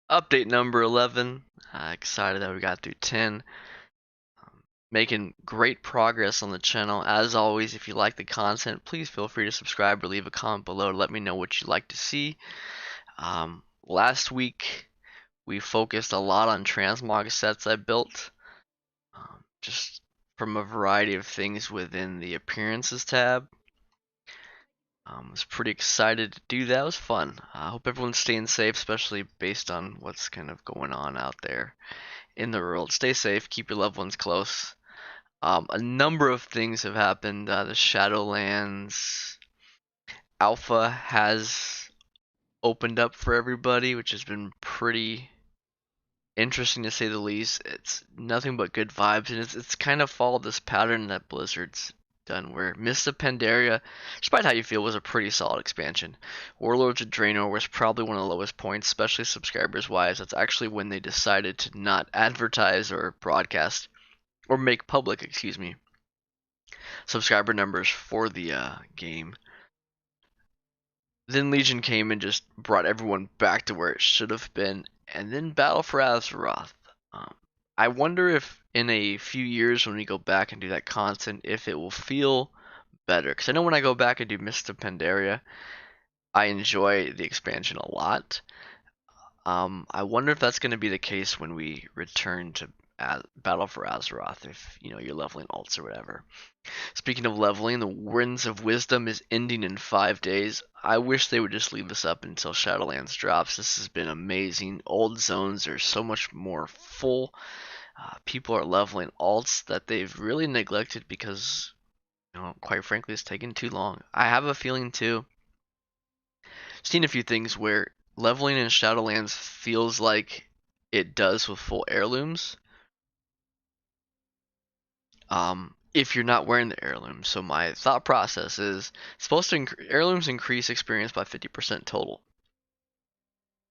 Update number 11. Excited that we got through 10. Making great progress on the channel. As always, if you like the content, please feel free to subscribe or leave a comment below to let me know what you'd like to see. Last week, we focused a lot on transmog sets I built. Just from a variety of things within the appearances tab. I was pretty excited to do that. It was fun. I hope everyone's staying safe, especially based on what's kind of going on out there in the world. Stay safe, keep your loved ones close. A number of things have happened. The Shadowlands alpha has opened up for everybody, which has been pretty interesting to say the least. It's nothing but good vibes, and it's kind of followed this pattern that Blizzard's done, where Mists of Pandaria, despite how you feel, was a pretty solid expansion. Warlords of Draenor was probably one of the lowest points, especially subscribers wise. That's actually when they decided to not advertise or broadcast or make public, excuse me, subscriber numbers for the game. Then Legion came and just brought everyone back to where it should have been, and then Battle for Azeroth. Um, I wonder if in a few years when we go back and do that content, if it will feel better. Because I know when I go back and do Mist of Pandaria, I enjoy the expansion a lot. I wonder if that's going to be the case when we return to Battle for Azeroth, if you're leveling alts or whatever. Speaking of leveling, the Winds of Wisdom is ending in 5 days. I wish they would just leave this up until Shadowlands drops. This has been amazing. Old zones are so much more full. People are leveling alts that they've really neglected because, quite frankly, it's taken too long. I have a feeling too. Seen a few things where leveling in Shadowlands feels like it does with full heirlooms. If you're not wearing the heirloom. So my thought process is supposed to heirlooms increase experience by 50% total.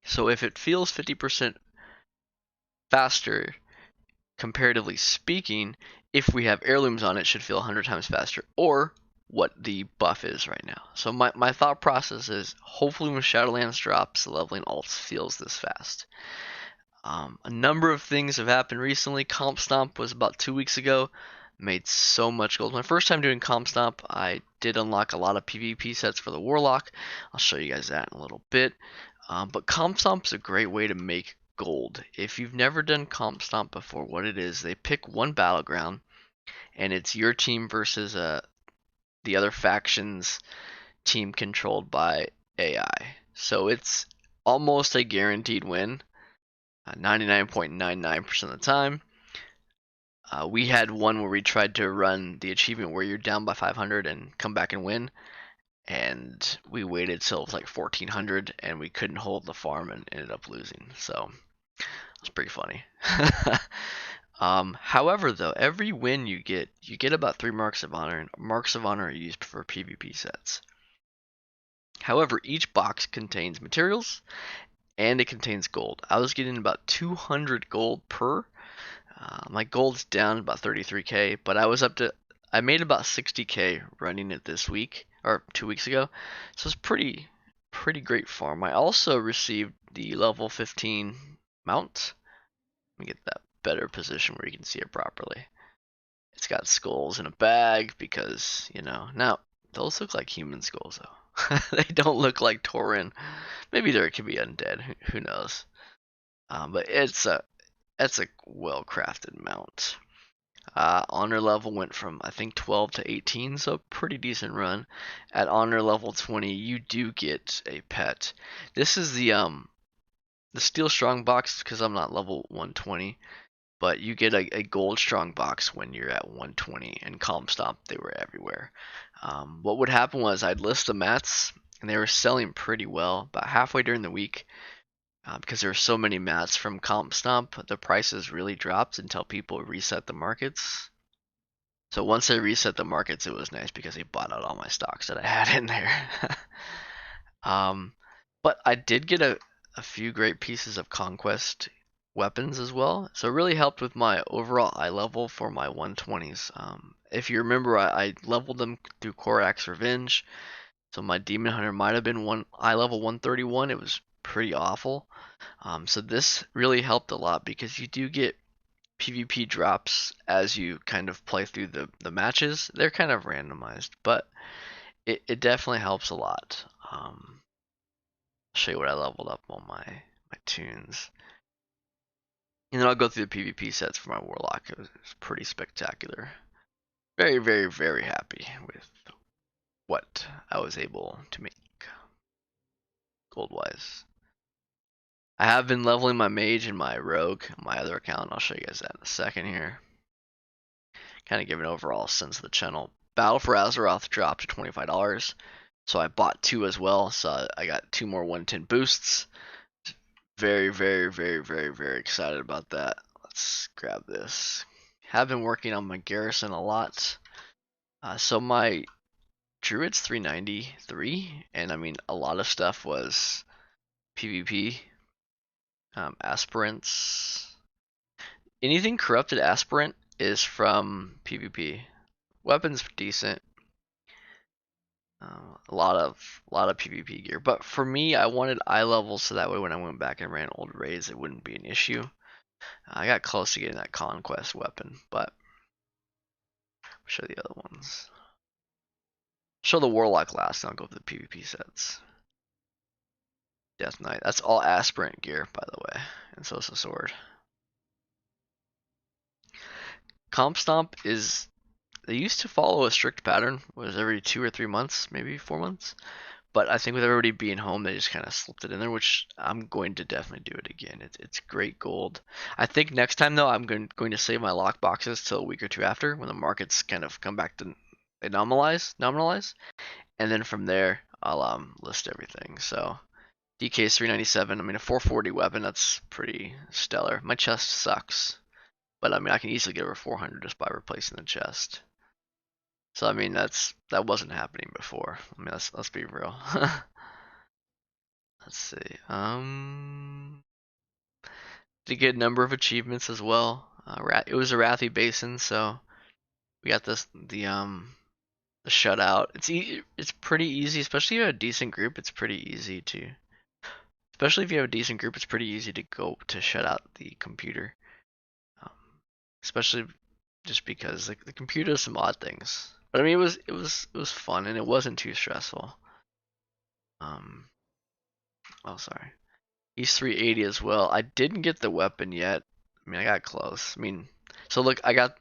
So if it feels 50% faster, comparatively speaking, if we have heirlooms on it, should feel 100 times faster, or what the buff is right now. So my thought process is hopefully when Shadowlands drops, the leveling alts feels this fast. A number of things have happened recently. Comp Stomp was about 2 weeks ago. Made so much gold. My first time doing Comp Stomp, I did unlock a lot of PvP sets for the Warlock. I'll show you guys that in a little bit. But Comp Stomp is a great way to make gold. If you've never done Comp Stomp before, what it is, they pick one battleground, and it's your team versus the other faction's team controlled by AI. So it's almost a guaranteed win, 99.99% of the time. We had one where we tried to run the achievement where you're down by 500 and come back and win, and we waited till it was like 1400 and we couldn't hold the farm and ended up losing. So it was pretty funny. However, though, every win you get about 3 marks of honor, and marks of honor are used for PvP sets. However, each box contains materials and it contains gold. I was getting about 200 gold per. My gold's down about 33k, but I made about 60k running it this week or 2 weeks ago, so it's pretty great farm. I also received the level 15 mount. Let me get that better position where you can see it properly. It's got skulls in a bag because now those look like human skulls though. They don't look like Tauren. Maybe there could be undead. Who knows? But that's a well-crafted mount. Honor level went from I think 12 to 18, so pretty decent run. At honor level 20, you do get a pet. This is the steel strong box because I'm not level 120, but you get a gold strong box when you're at 120. And Comp Stomp, they were everywhere. What would happen was I'd list the mats, and they were selling pretty well. About halfway during the week, because there were so many mats from Comp Stomp, the prices really dropped until people reset the markets. So once they reset the markets, it was nice because they bought out all my stocks that I had in there. But I did get a few great pieces of Conquest weapons as well, so it really helped with my overall eye level for my 120s. If you remember, I leveled them through Korak's Revenge, so my Demon Hunter might have been eye level 131. It was pretty awful. So this really helped a lot because you do get PvP drops as you kind of play through the matches. They're kind of randomized, but it definitely helps a lot. I'll show you what I leveled up on my tunes. And then I'll go through the PvP sets for my Warlock. It was pretty spectacular. Very, very, very happy with what I was able to make gold-wise. I have been leveling my mage and my rogue on my other account. I'll show you guys that in a second here. Kind of give an overall sense of the channel. Battle for Azeroth dropped to $25, so I bought 2 as well. So I got 2 more 110 boosts. Very, very, very, very, very excited about that. Let's grab this. Have been working on my garrison a lot. So my druid's 393, and I mean a lot of stuff was PvP. Aspirants. Anything corrupted aspirant is from PvP. Weapons decent. A lot of PvP gear, but for me, I wanted eye levels so that way when I went back and ran old raids, it wouldn't be an issue. I got close to getting that conquest weapon, but I'll show the other ones. Show the Warlock last, and I'll go for the PvP sets. Death Knight. That's all aspirant gear, by the way, and so is the sword. Comp Stomp is. They used to follow a strict pattern, was every 2 or 3 months, maybe 4 months. But I think with everybody being home, they just kind of slipped it in there, which I'm going to definitely do it again. It's great gold. I think next time though, I'm going to save my lock boxes till a week or 2 after, when the markets kind of come back to nominalize, and then from there I'll list everything. So DK is 397. I mean a 440 weapon, that's pretty stellar. My chest sucks, but I mean I can easily get over 400 just by replacing the chest. So I mean that wasn't happening before. I mean let's be real. Let's see. Did get a number of achievements as well. It was a Wrathy Basin, so we got the shutout. It's pretty easy, especially if you have a decent group. It's pretty easy to, especially if you have a decent group. It's pretty easy to go to shut out the computer. Um, Especially just because the computer does some odd things. But I mean, it was fun and it wasn't too stressful. Oh sorry. He's 380 as well. I didn't get the weapon yet. I mean, I got close. I mean, so look, I got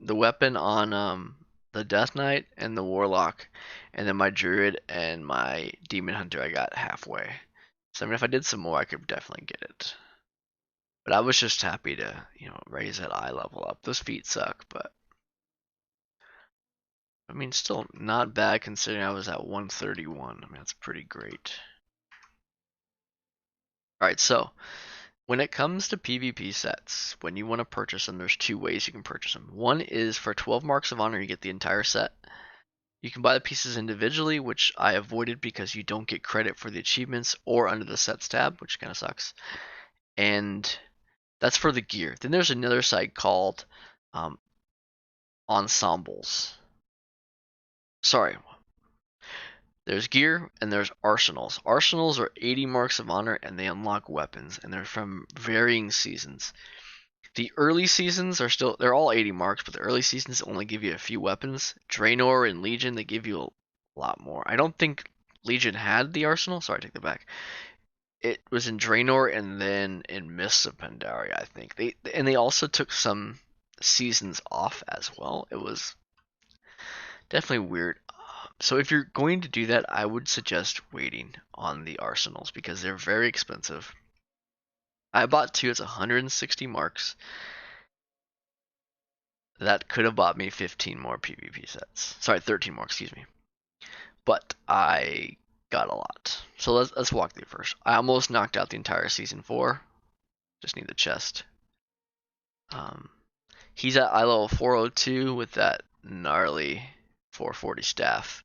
the weapon on the Death Knight and the Warlock, and then my Druid and my Demon Hunter I got halfway. So I mean, if I did some more, I could definitely get it. But I was just happy to, raise that eye level up. Those feet suck, but I mean, still not bad considering I was at 131. I mean, that's pretty great. All right, so when it comes to PvP sets, when you want to purchase them, there's 2 ways you can purchase them. One is for 12 Marks of Honor, you get the entire set. You can buy the pieces individually, which I avoided because you don't get credit for the achievements or under the sets tab, which kind of sucks. And that's for the gear. Then there's another site called Ensembles. Sorry. There's gear and there's arsenals. Arsenals are 80 Marks of Honor and they unlock weapons, and they're from varying seasons. The early seasons they're all 80 marks, but the early seasons only give you a few weapons. Draenor and Legion, they give you a lot more. I don't think Legion had the arsenal. Sorry, I take that back. It was in Draenor and then in Mists of Pandaria, I think. They also took some seasons off as well. It was definitely weird. So if you're going to do that, I would suggest waiting on the arsenals because they're very expensive. I bought 2, it's 160 marks. That could have bought me 15 more PvP sets. Sorry, 13 more, excuse me. But I got a lot. So let's walk through first. I almost knocked out the entire season 4. Just need the chest. He's at eye level 402 with that gnarly 440 staff.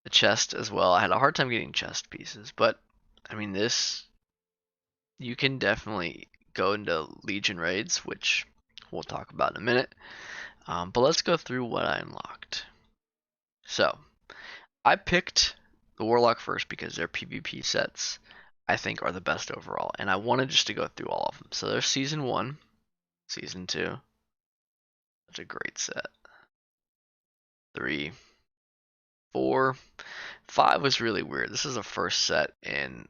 The chest as well. I had a hard time getting chest pieces, but I mean this, you can definitely go into Legion raids, which we'll talk about in a minute. But let's go through what I unlocked. So I picked the Warlock first because they're PvP sets. I think are the best overall, and I wanted just to go through all of them. So there's Season 1, Season 2, such a great set, 3, 4, 5 was really weird. This is the first set in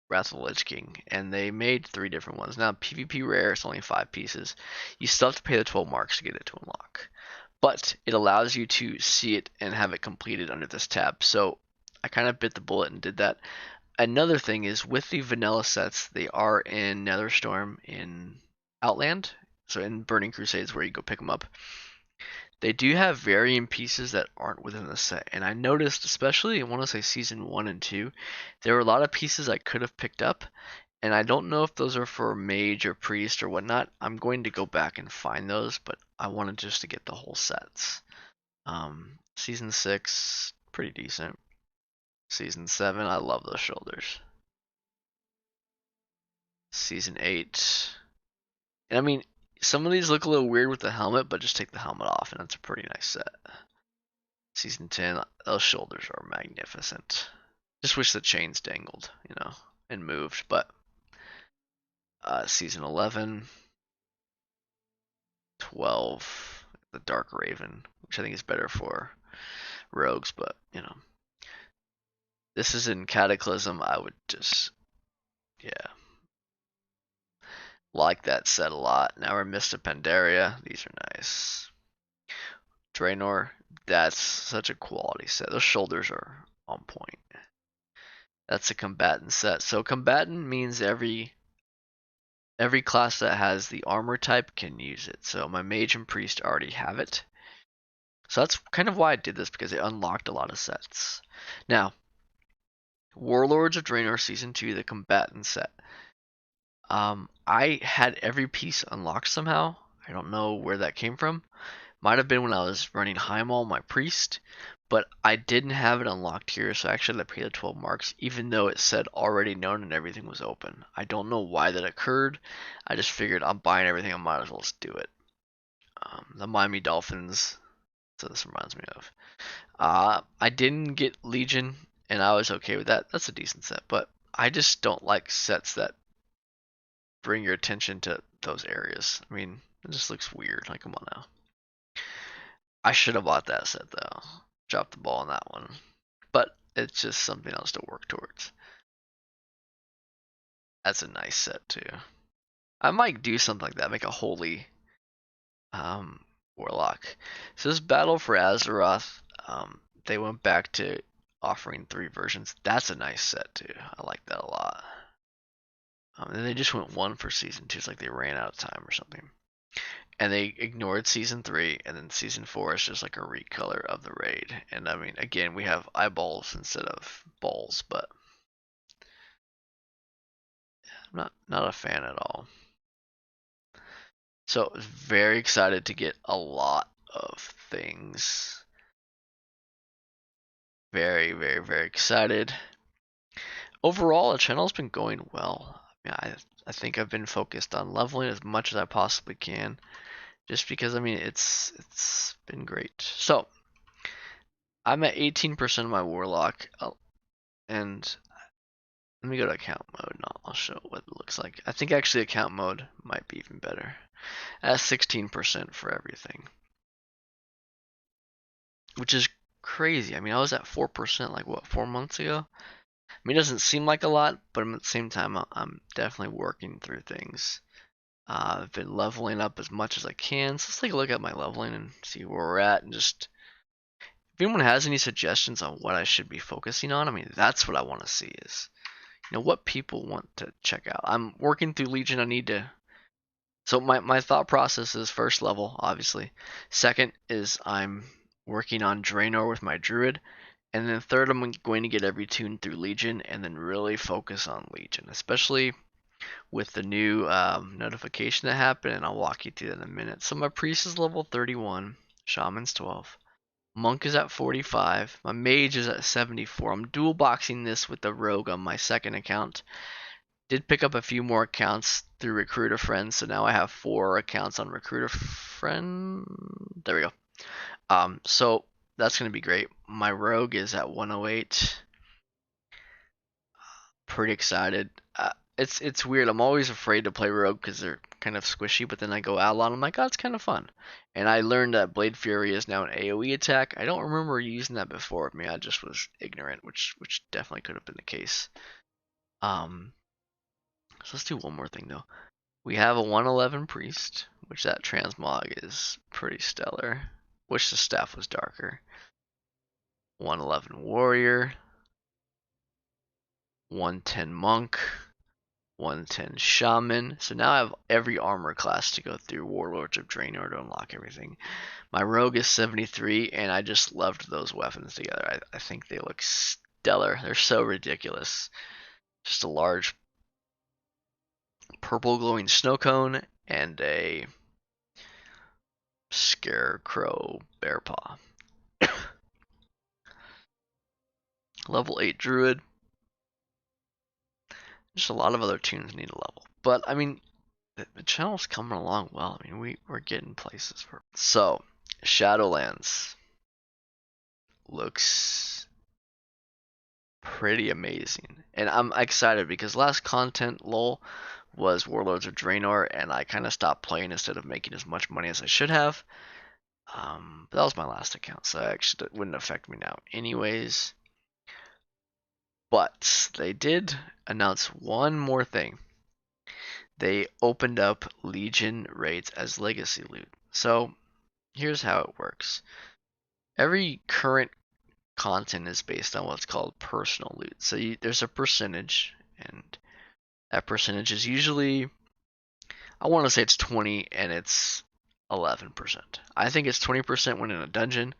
Wrath of the Lich King, and they made 3 different ones. Now, PvP rare, it's only 5 pieces. You still have to pay the 12 marks to get it to unlock. But it allows you to see it and have it completed under this tab. So I kind of bit the bullet and did that. Another thing is with the vanilla sets, they are in Netherstorm in Outland. So in Burning Crusades where you go pick them up. They do have varying pieces that aren't within the set, and I noticed, especially I want to say season 1 and 2, there were a lot of pieces I could have picked up, and I don't know if those are for mage or priest or whatnot. I'm going to go back and find those, but I wanted just to get the whole sets. Season 6, pretty decent. Season 7, I love those shoulders. Season 8, and I mean, some of these look a little weird with the helmet, but just take the helmet off, and that's a pretty nice set. Season 10, those shoulders are magnificent. Just wish the chains dangled, and moved. But Season 11, 12, the Dark Raven, which I think is better for rogues, but, This is in Cataclysm, I would just, yeah. Like that set a lot. Now we're Mist of Pandaria. These are nice. Draenor, that's such a quality set. Those shoulders are on point. That's a combatant set. So combatant means every class that has the armor type can use it. So my mage and priest already have it. So that's kind of why I did this, because it unlocked a lot of sets. Now, Warlords of Draenor Season 2, the combatant set. I had every piece unlocked somehow. I don't know where that came from. Might have been when I was running Heimall, my priest, but I didn't have it unlocked here, so I actually had to pay the 12 marks, even though it said already known and everything was open. I don't know why that occurred. I just figured I'm buying everything, I might as well just do it. The Miami Dolphins, so this reminds me of. I didn't get Legion, and I was okay with that. That's a decent set, but I just don't like sets that bring your attention to those areas. I mean, it just looks weird. Like, come on now. I should have bought that set though. Dropped the ball on that one. But it's just something else to work towards. That's a nice set too. I might do something like that, make a holy Warlock. So this Battle for Azeroth, they went back to offering 3 versions. That's a nice set too. I like that a lot. And they just went 1 for Season 2. It's like they ran out of time or something. And they ignored Season 3, and then Season 4 is just like a recolor of the raid. And I mean, again, we have eyeballs instead of balls, but I'm not a fan at all. So very excited to get a lot of things. Very, very, very excited. Overall, the channel's been going well. I think I've been focused on leveling as much as I possibly can. Just because, I mean, it's been great. So, I'm at 18% of my Warlock, and let me go to account mode, and I'll show what it looks like. I think actually account mode might be even better. At 16% for everything, which is crazy. I mean, I was at 4% like, what, 4 months ago? I mean, it doesn't seem like a lot, but at the same time, I'm definitely working through things. I've been leveling up as much as I can, so let's take a look at my leveling and see where we're at, and just if anyone has any suggestions on what I should be focusing on, I mean, that's what I want to see is, what people want to check out. I'm working through Legion. I need to. So my thought process is first level, obviously. Second is I'm working on Draenor with my Druid. And then third, I'm going to get every tune through Legion and then really focus on Legion, especially with the new notification that happened. And I'll walk you through that in a minute. So my Priest is level 31, Shaman's 12. Monk is at 45. My Mage is at 74. I'm dual boxing this with the Rogue on my second account. Did pick up a few more accounts through Recruit a Friend, so now I have 4 accounts on Recruit a Friend. There we go. So that's going to be great. My Rogue is at 108. pretty excited. It's weird. I'm always afraid to play rogue because they're kind of squishy, but then I go outlaw and I'm like, oh, it's kind of fun. And I learned that Blade Fury is now an AoE attack. I don't remember using that before. I mean, I just was ignorant, which definitely could have been the case. So let's do one more thing though. We have a 111 priest, which that transmog is pretty stellar. Wish the staff was darker. 111 warrior, 110 monk, 110 shaman. So now I have every armor class to go through Warlords of Draenor to unlock everything. My rogue is 73, and I just loved those weapons together. I think they look stellar. They're so ridiculous. Just a large purple glowing snow cone and a scarecrow bear paw. Level 8 druid. Just a lot of other tunes need a level. But I mean, the channel's coming along well. I mean, we're getting places for. So, Shadowlands looks pretty amazing, and I'm excited because last content lull was Warlords of Draenor, and I kind of stopped playing instead of making as much money as I should have. But that was my last account, so actually it wouldn't affect me now, anyways. But they did announce one more thing. They opened up Legion raids as legacy loot. So here's how it works. Every current content is based on what's called personal loot. So there's a percentage, and that percentage is usually, I want to say it's 20 and it's 11%. I think it's 20% when in a dungeon,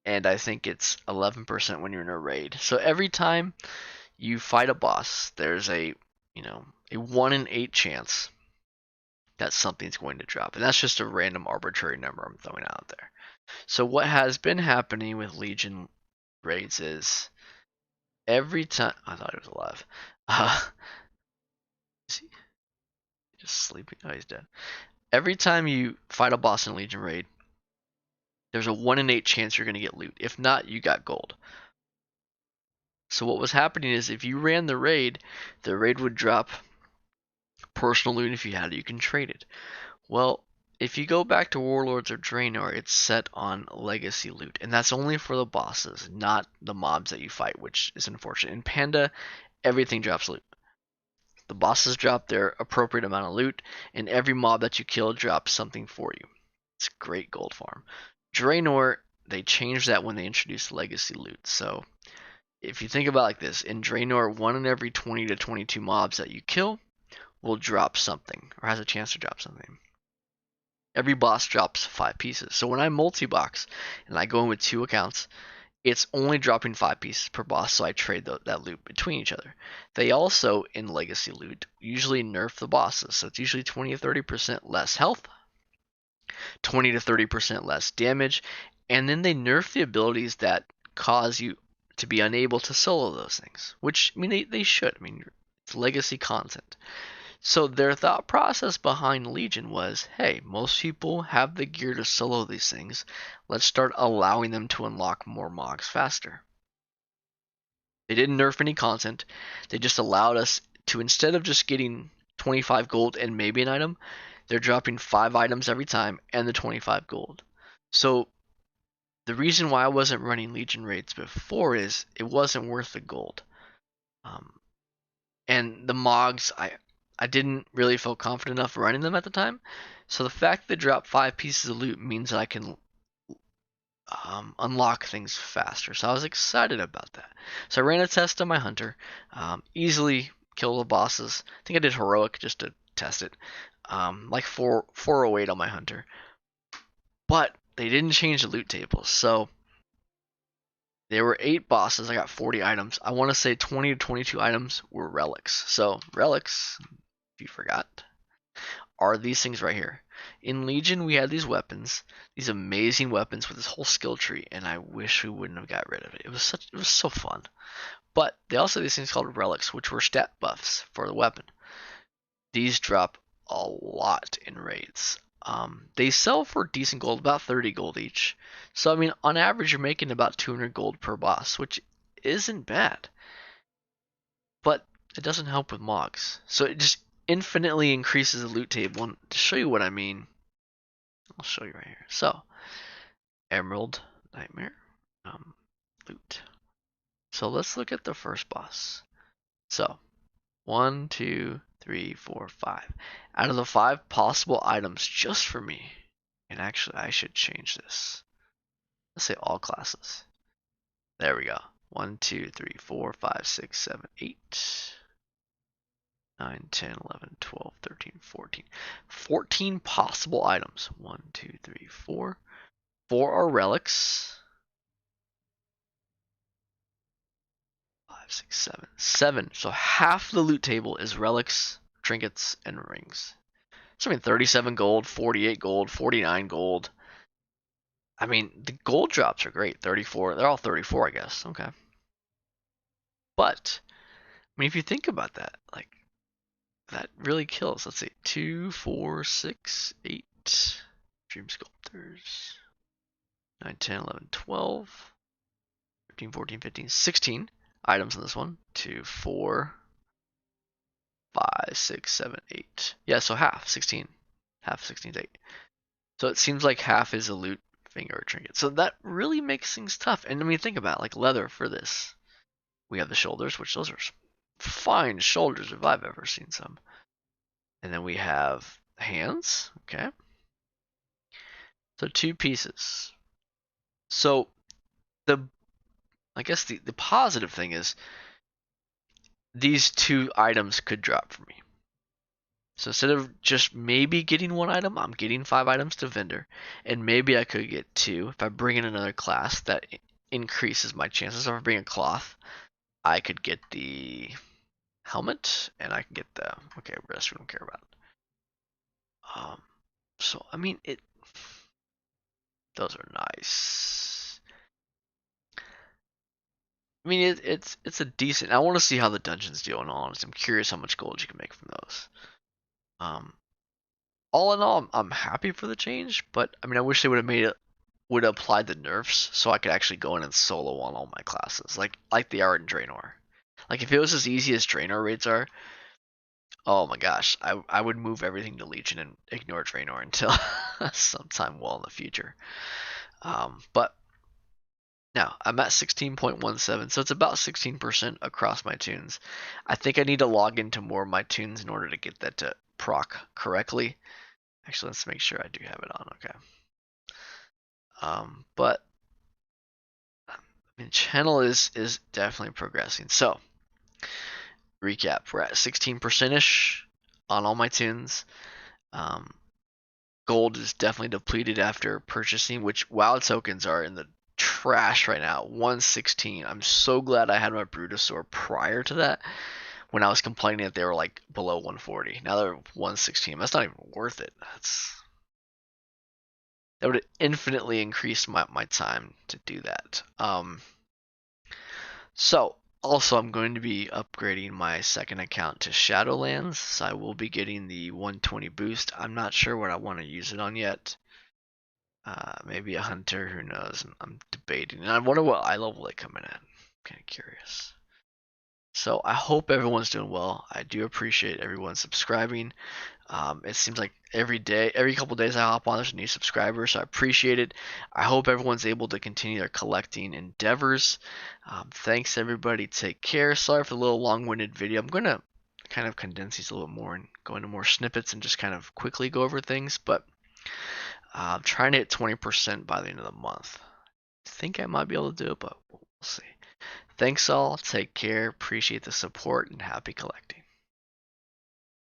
and I think it's 11% when you're in a raid. So every time you fight a boss, there's a 1 in 8 chance that something's going to drop. And that's just a random arbitrary number I'm throwing out there. So what has been happening with Legion raids is every time, I thought he was alive. Is he just sleeping? Oh, he's dead. Every time you fight a boss in Legion raid, there's a 1 in 8 chance you're going to get loot. If not, you got gold. So what was happening is if you ran the raid would drop personal loot. If you had it, you can trade it. Well, if you go back to Warlords of Draenor, it's set on legacy loot, and that's only for the bosses, not the mobs that you fight, which is unfortunate. In Panda, everything drops loot. The bosses drop their appropriate amount of loot, and every mob that you kill drops something for you. It's a great gold farm. Draenor, they changed that when they introduced legacy loot. So if you think about it like this, in Draenor, 1 in every 20 to 22 mobs that you kill will drop something, or has a chance to drop something. Every boss drops 5 pieces. So when I multi-box and I go in with 2 accounts, it's only dropping 5 pieces per boss, so I trade that loot between each other. They also, in legacy loot, usually nerf the bosses. So it's usually 20 to 30% less health, 20 to 30% less damage, and then they nerf the abilities that cause you to be unable to solo those things, which, I mean, they should. I mean, it's legacy content. So their thought process behind Legion was, hey, most people have the gear to solo these things. Let's start allowing them to unlock more mogs faster. They didn't nerf any content. They just allowed us to, instead of just getting 25 gold and maybe an item, they're dropping 5 items every time and the 25 gold. So the reason why I wasn't running Legion raids before is it wasn't worth the gold. And the mogs, I didn't really feel confident enough running them at the time. So the fact that they drop 5 pieces of loot means that I can unlock things faster. So I was excited about that. So I ran a test on my hunter, easily killed the bosses. I think I did heroic just to test it, like 408 on my hunter. But they didn't change the loot tables, so there were 8 bosses. I got 40 items. I want to say 20 to 22 items were relics. So relics, if you forgot, are these things right here. In Legion, we had these weapons, these amazing weapons with this whole skill tree, and I wish we wouldn't have got rid of it. It was so fun. But they also had these things called relics, which were stat buffs for the weapon. These drop a lot in raids. They sell for decent gold, about 30 gold each. So I mean, on average, you're making about 200 gold per boss, which isn't bad. But it doesn't help with mogs. So it just infinitely increases the loot table. And to show you what I mean, I'll show you right here. So, Emerald Nightmare, loot. So let's look at the first boss. So, 1, 2, 3, 4, 5. Out of the 5 possible items just for me, and actually I should change this. Let's say all classes. There we go. 1, 2, 3, 4, 5, 6, 7, 8, 9, 10, 11, 12, 13, 14. 14 possible items. 1, 2, 3, 4. 4 are relics. 5, 6, 7. 7. So half the loot table is relics, trinkets, and rings. So I mean 37 gold, 48 gold, 49 gold. I mean, the gold drops are great. 34. They're all 34, I guess. Okay. But, I mean, if you think about that, like, that really kills. Let's see. 2, 4, 6, 8. Dream Sculptors. 9, 10, 11, 12. 13, 14, 15, 16 items in this one. 2, 4, 5, 6, 7, 8. Yeah, so half. 16. Half 16 is 8. So it seems like half is a loot finger or trinket. So that really makes things tough. And I mean, think about it, like leather for this. We have the shoulders, which those are fine shoulders if I've ever seen some. And then we have hands. Okay. So 2 pieces. So I guess the positive thing is these 2 items could drop for me. So instead of just maybe getting 1 item, I'm getting 5 items to vendor. And maybe I could get 2. If I bring in another class, that increases my chances. So if I bring a cloth, I could get the helmet, and I can get the, okay, rest we don't care about. So I mean, those are nice. I mean, it's a decent. I want to see how the dungeons deal. In all honesty, I'm curious how much gold you can make from those. All in all, I'm happy for the change, but I mean, I wish they would have made it, would have applied the nerfs so I could actually go in and solo on all my classes, like they are in Draenor. Like if it was as easy as Draenor raids are, oh my gosh, I would move everything to Legion and ignore Draenor until sometime well in the future. But now I'm at 16.17, so it's about 16% across my tunes. I think I need to log into more of my tunes in order to get that to proc correctly. Actually, let's make sure I do have it on. Okay. But I mean, channel is definitely progressing. So recap: we're at 16% ish on all my tunes. Gold is definitely depleted after purchasing, which WoW tokens are in the trash right now. 116. I'm so glad I had my Brutosaur prior to that when I was complaining that they were like below 140. Now they're 116. That's not even worth it. That would have infinitely increased my time to do that. So also I'm going to be upgrading my second account to Shadowlands, so I will be getting the 120 boost. I'm not sure what I want to use it on yet. Maybe a hunter, who knows? I'm debating, and I wonder what eye level they come in at. I'm kind of curious. So I hope everyone's doing well. I do appreciate everyone subscribing. It seems like every day, every couple days I hop on, there's a new subscriber, so I appreciate it. I hope everyone's able to continue their collecting endeavors. Thanks everybody. Take care. Sorry for the little long-winded video. I'm going to kind of condense these a little more and go into more snippets and just kind of quickly go over things, but I'm trying to hit 20% by the end of the month. I think I might be able to do it, but we'll see. Thanks all. Take care. Appreciate the support and happy collecting.